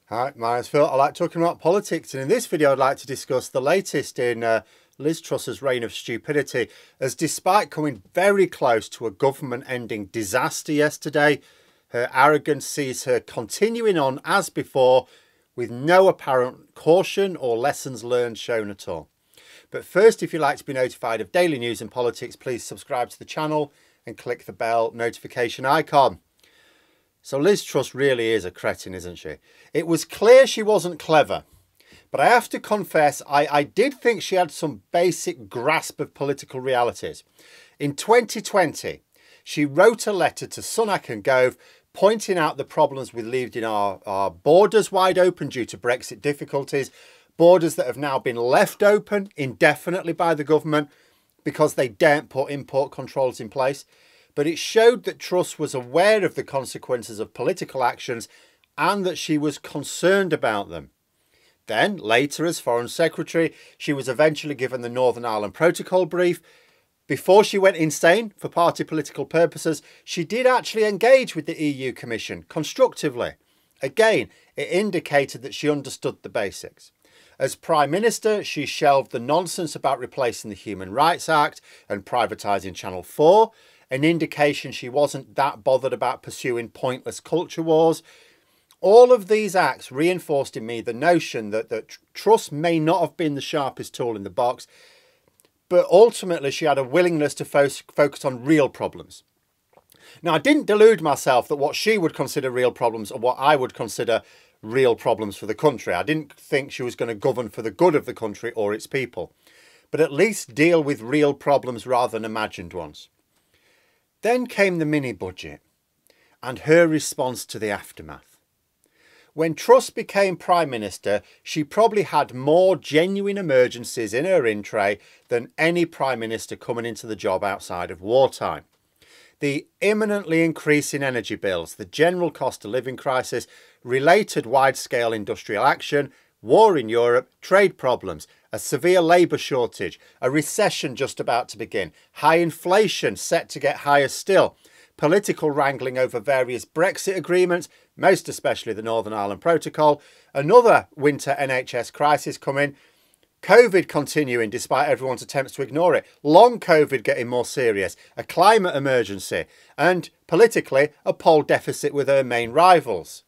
Hi, my name's Phil. I like talking about politics, and in this video I'd like to discuss the latest in Liz Truss's reign of stupidity, as despite coming very close to a government-ending disaster yesterday, her arrogance sees her continuing on as before with no apparent caution or lessons learned shown at all. But first, if you'd like to be notified of daily news and politics, please subscribe to the channel and click the bell notification icon. So Liz Truss really is a cretin, isn't she? It was clear she wasn't clever, but I have to confess I did think she had some basic grasp of political realities. In 2020, she wrote a letter to Sunak and Gove pointing out the problems with leaving our borders wide open due to Brexit difficulties, borders that have now been left open indefinitely by the government because they daren't put import controls in place. But it showed that Truss was aware of the consequences of political actions and that she was concerned about them. Then, later as Foreign Secretary, she was eventually given the Northern Ireland Protocol brief. Before she went insane for party political purposes, she did actually engage with the EU Commission constructively. Again, it indicated that she understood the basics. As Prime Minister, she shelved the nonsense about replacing the Human Rights Act and privatising Channel 4, an indication she wasn't that bothered about pursuing pointless culture wars. All of these acts reinforced in me the notion that Truss may not have been the sharpest tool in the box, but ultimately she had a willingness to focus on real problems. Now, I didn't delude myself that what she would consider real problems are what I would consider real problems for the country. I didn't think she was going to govern for the good of the country or its people, but at least deal with real problems rather than imagined ones. Then came the mini-budget and her response to the aftermath. When Truss became Prime Minister, she probably had more genuine emergencies in her in-tray than any Prime Minister coming into the job outside of wartime. The imminently increasing energy bills, the general cost of living crisis, related wide-scale industrial action, war in Europe, trade problems, a severe labour shortage, a recession just about to begin, high inflation set to get higher still, political wrangling over various Brexit agreements, most especially the Northern Ireland Protocol, another winter NHS crisis coming, COVID continuing despite everyone's attempts to ignore it, long COVID getting more serious, a climate emergency, and politically a poll deficit with her main rivals.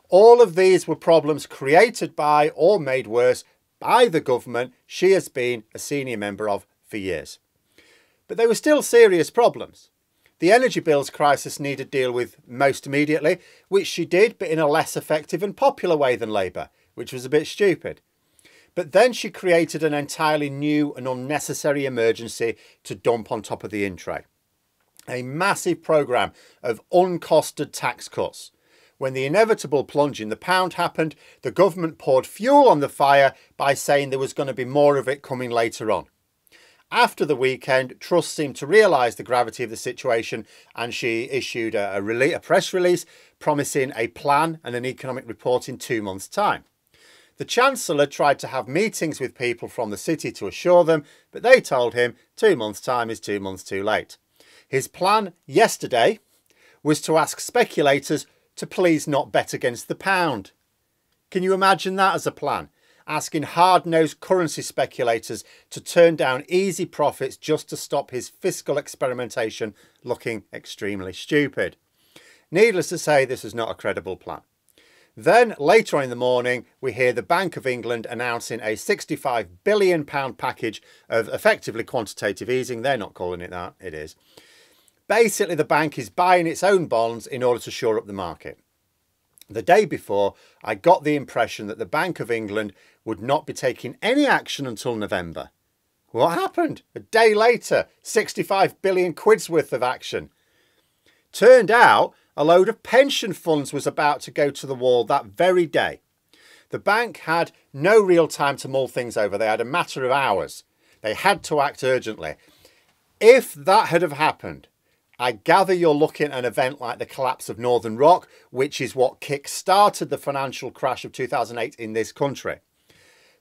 All of these were problems created by or made worse by the government she has been a senior member of for years. But they were still serious problems. The energy bills crisis needed deal with most immediately, which she did, but in a less effective and popular way than Labour, which was a bit stupid. But then she created an entirely new and unnecessary emergency to dump on top of the in-tray. A massive programme of uncosted tax cuts. When the inevitable plunge in the pound happened, the government poured fuel on the fire by saying there was going to be more of it coming later on. After the weekend, Truss seemed to realise the gravity of the situation and she issued a press release promising a plan and an economic report in 2 months' time. The Chancellor tried to have meetings with people from the city to assure them, but they told him 2 months' time is 2 months too late. His plan yesterday was to ask speculators to please not bet against the pound. Can you imagine that as a plan? Asking hard-nosed currency speculators to turn down easy profits just to stop his fiscal experimentation looking extremely stupid. Needless to say, this is not a credible plan. Then, later on in the morning, we hear the Bank of England announcing a £65 billion package of effectively quantitative easing. They're not calling it that, it is. Basically, the bank is buying its own bonds in order to shore up the market. The day before, I got the impression that the Bank of England would not be taking any action until November. What happened? A day later, 65 billion quid's worth of action. Turned out, a load of pension funds was about to go to the wall that very day. The bank had no real time to mull things over. They had a matter of hours. They had to act urgently. If that had have happened, I gather you're looking at an event like the collapse of Northern Rock, which is what kick-started the financial crash of 2008 in this country.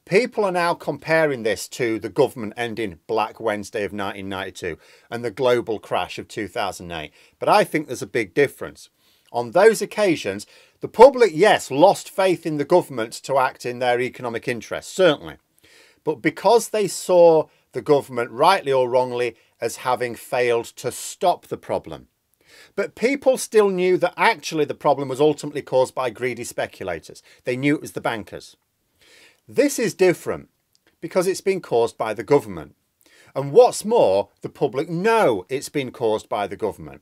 People are now comparing this to the government ending Black Wednesday of 1992 and the global crash of 2008. But I think there's a big difference. On those occasions, The public, yes, lost faith in the government to act in their economic interests, certainly. But because they saw the government, rightly or wrongly, as having failed to stop the problem. But people still knew that actually the problem was ultimately caused by greedy speculators. They knew it was the bankers. This is different because it's been caused by the government. And what's more, the public know it's been caused by the government.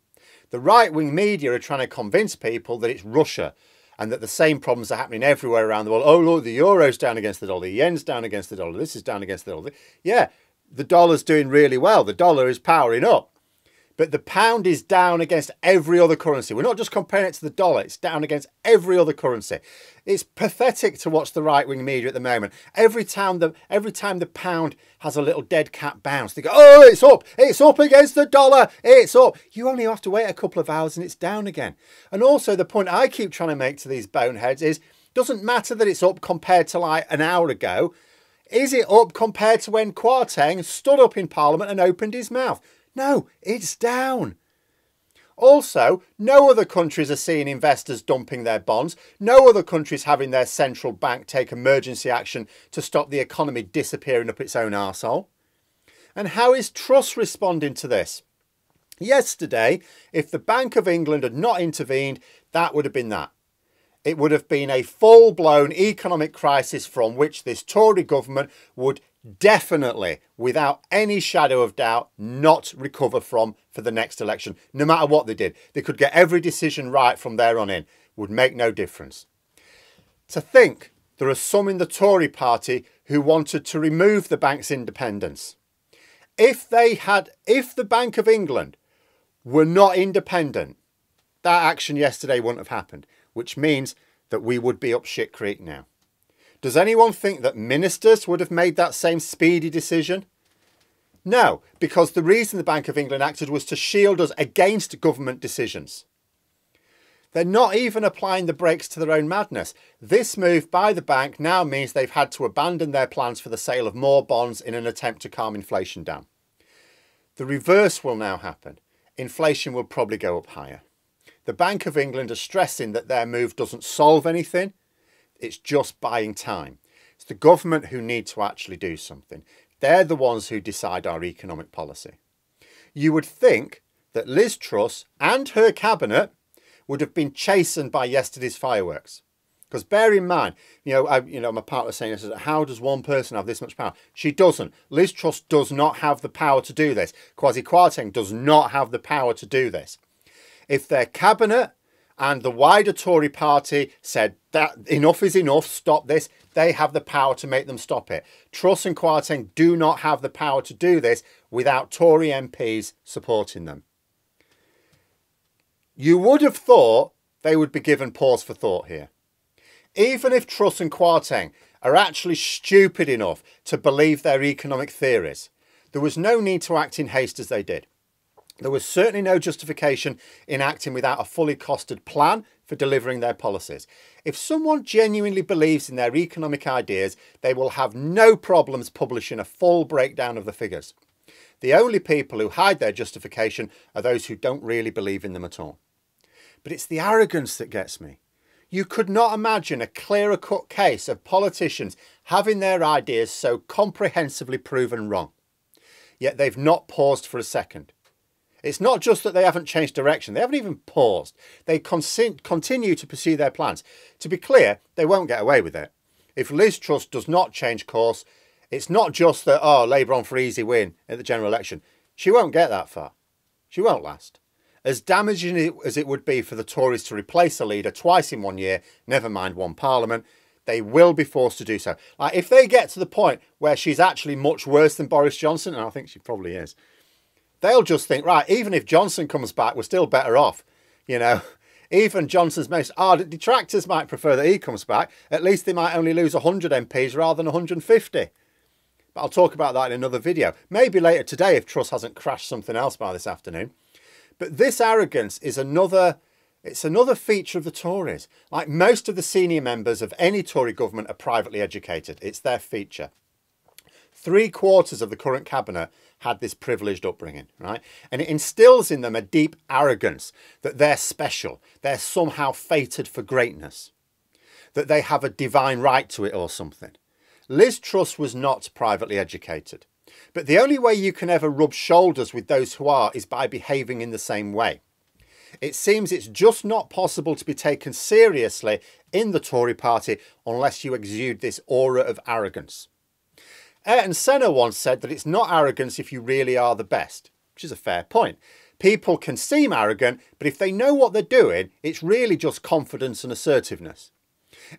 The right-wing media are trying to convince people that it's Russia and that the same problems are happening everywhere around the world. Oh, look, the euro's down against the dollar, the yen's down against the dollar, this is down against the dollar. Yeah, the dollar's doing really well. The dollar is powering up. But the pound is down against every other currency. We're not just comparing it to the dollar. It's down against every other currency. It's pathetic to watch the right-wing media at the moment. Every time the pound has a little dead cat bounce, they go, oh, it's up against the dollar, it's up. You only have to wait a couple of hours and it's down again. And also the point I keep trying to make to these boneheads is, doesn't matter that it's up compared to like an hour ago. Is it up compared to when Kwarteng stood up in Parliament and opened his mouth? No, it's down. Also, no other countries are seeing investors dumping their bonds. No other countries having their central bank take emergency action to stop the economy disappearing up its own arsehole. And how is Truss responding to this? Yesterday, if the Bank of England had not intervened, that would have been that. It would have been a full-blown economic crisis from which this Tory government would definitely, without any shadow of doubt, not recover from for the next election. No matter what they did, they could get every decision right from there on in. Would make no difference. To think there are some in the Tory party who wanted to remove the bank's independence. If the Bank of England were not independent, that action yesterday wouldn't have happened, which means that we would be up shit creek now. Does anyone think that ministers would have made that same speedy decision? No, because the reason the Bank of England acted was to shield us against government decisions. They're not even applying the brakes to their own madness. This move by the bank now means they've had to abandon their plans for the sale of more bonds in an attempt to calm inflation down. The reverse will now happen. Inflation will probably go up higher. The Bank of England are stressing that their move doesn't solve anything. It's just buying time. It's the government who need to actually do something. They're the ones who decide our economic policy. You would think that Liz Truss and her cabinet would have been chastened by yesterday's fireworks. Because bear in mind, my partner was saying, how does one person have this much power? She doesn't. Liz Truss does not have the power to do this. Kwasi Kwarteng does not have the power to do this. If their cabinet and the wider Tory party said that enough is enough, stop this, they have the power to make them stop it. Truss and Kwarteng do not have the power to do this without Tory MPs supporting them. You would have thought they would be given pause for thought here. Even if Truss and Kwarteng are actually stupid enough to believe their economic theories, there was no need to act in haste as they did. There was certainly no justification in acting without a fully costed plan for delivering their policies. If someone genuinely believes in their economic ideas, they will have no problems publishing a full breakdown of the figures. The only people who hide their justification are those who don't really believe in them at all. But it's the arrogance that gets me. You could not imagine a clearer cut case of politicians having their ideas so comprehensively proven wrong. Yet they've not paused for a second. It's not just that they haven't changed direction. They haven't even paused. They continue to pursue their plans. To be clear, they won't get away with it. If Liz Truss does not change course, it's not just that, oh, Labour on for easy win at the general election. She won't get that far. She won't last. As damaging as it would be for the Tories to replace a leader twice in 1 year, never mind one parliament, they will be forced to do so. Like, if they get to the point where she's actually much worse than Boris Johnson, and I think she probably is, they'll just think, right, even if Johnson comes back, we're still better off. Even Johnson's most ardent detractors might prefer that he comes back. At least they might only lose 100 MPs rather than 150. But I'll talk about that in another video. Maybe later today if Truss hasn't crashed something else by this afternoon. But this arrogance is another feature of the Tories. Like most of the senior members of any Tory government are privately educated. It's their feature. 3/4 of the current cabinet had this privileged upbringing, right? And it instills in them a deep arrogance that they're special, they're somehow fated for greatness, that they have a divine right to it or something. Liz Truss was not privately educated, but the only way you can ever rub shoulders with those who are is by behaving in the same way. It seems it's just not possible to be taken seriously in the Tory party unless you exude this aura of arrogance. Ayrton Senna once said that it's not arrogance if you really are the best, which is a fair point. People can seem arrogant, but if they know what they're doing, it's really just confidence and assertiveness.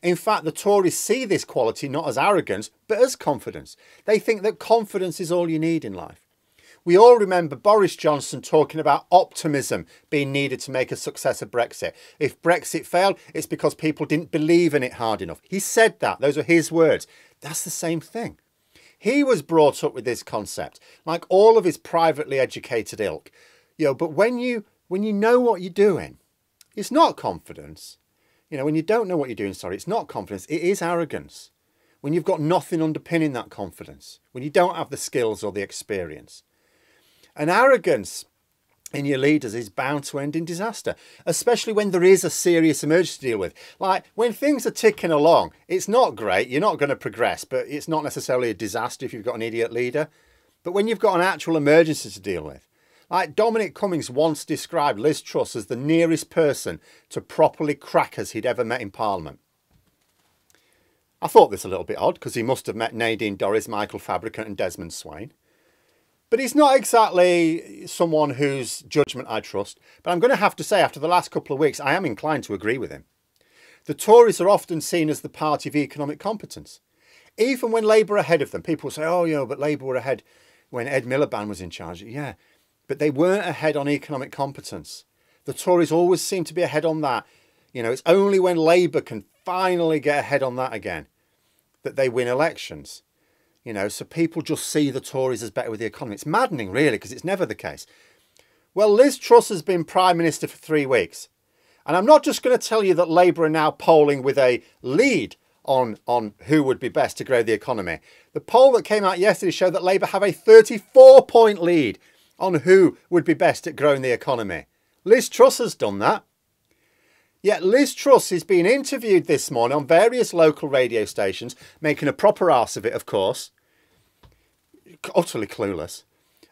In fact, the Tories see this quality not as arrogance, but as confidence. They think that confidence is all you need in life. We all remember Boris Johnson talking about optimism being needed to make a success of Brexit. If Brexit failed, it's because people didn't believe in it hard enough. He said that. Those were his words. That's the same thing. He was brought up with this concept, like all of his privately educated ilk. But when you know what you're doing, it's not confidence. When you don't know what you're doing, it's not confidence. It is arrogance. When you've got nothing underpinning that confidence, when you don't have the skills or the experience. And arrogance in your leaders is bound to end in disaster, especially when there is a serious emergency to deal with. Like when things are ticking along, it's not great. You're not going to progress, but it's not necessarily a disaster if you've got an idiot leader. But when you've got an actual emergency to deal with, like Dominic Cummings once described Liz Truss as the nearest person to properly crackers he'd ever met in Parliament. I thought this a little bit odd because he must have met Nadine Dorries, Michael Fabricant and Desmond Swain. But he's not exactly someone whose judgment I trust. But I'm going to have to say, after the last couple of weeks, I am inclined to agree with him. The Tories are often seen as the party of economic competence. Even when Labour are ahead of them, people say, oh, but Labour were ahead when Ed Miliband was in charge. Yeah, but they weren't ahead on economic competence. The Tories always seem to be ahead on that. It's only when Labour can finally get ahead on that again that they win elections. So people just see the Tories as better with the economy. It's maddening, really, because it's never the case. Well, Liz Truss has been Prime Minister for 3 weeks. And I'm not just going to tell you that Labour are now polling with a lead on who would be best to grow the economy. The poll that came out yesterday showed that Labour have a 34-point lead on who would be best at growing the economy. Liz Truss has done that. Yet Liz Truss is being interviewed this morning on various local radio stations, making a proper arse of it, of course. Utterly clueless.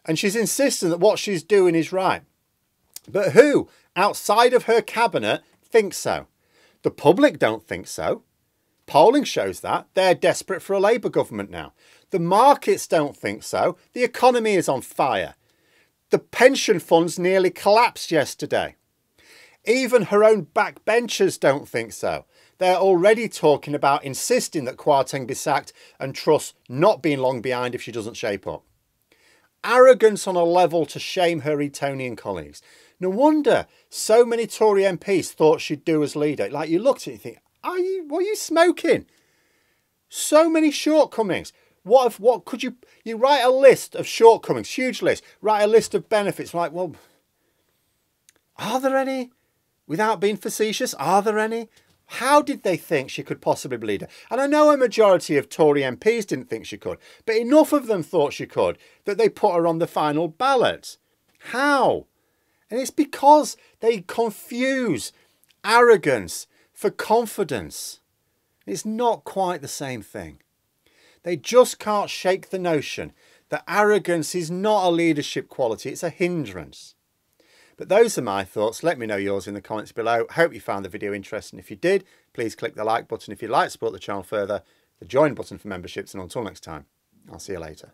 And she's insisting that what she's doing is right. But who, outside of her cabinet, thinks so? The public don't think so. Polling shows that. They're desperate for a Labour government now. The markets don't think so. The economy is on fire. The pension funds nearly collapsed yesterday. Even her own backbenchers don't think so. They're already talking about insisting that Kwarteng be sacked and Truss not being long behind if she doesn't shape up. Arrogance on a level to shame her Etonian colleagues. No wonder so many Tory MPs thought she'd do as leader. Like you looked at it and think, what are you smoking? So many shortcomings. What could you write a list of shortcomings, huge list, write a list of benefits. Like, well, are there any? Without being facetious, are there any? How did they think she could possibly be leader? And I know a majority of Tory MPs didn't think she could, but enough of them thought she could that they put her on the final ballot. How? And it's because they confuse arrogance for confidence. It's not quite the same thing. They just can't shake the notion that arrogance is not a leadership quality, it's a hindrance. But those are my thoughts. Let me know yours in the comments below. Hope you found the video interesting. If you did, please click the like button. If you'd like to support the channel further, the join button for memberships. And until next time, I'll see you later.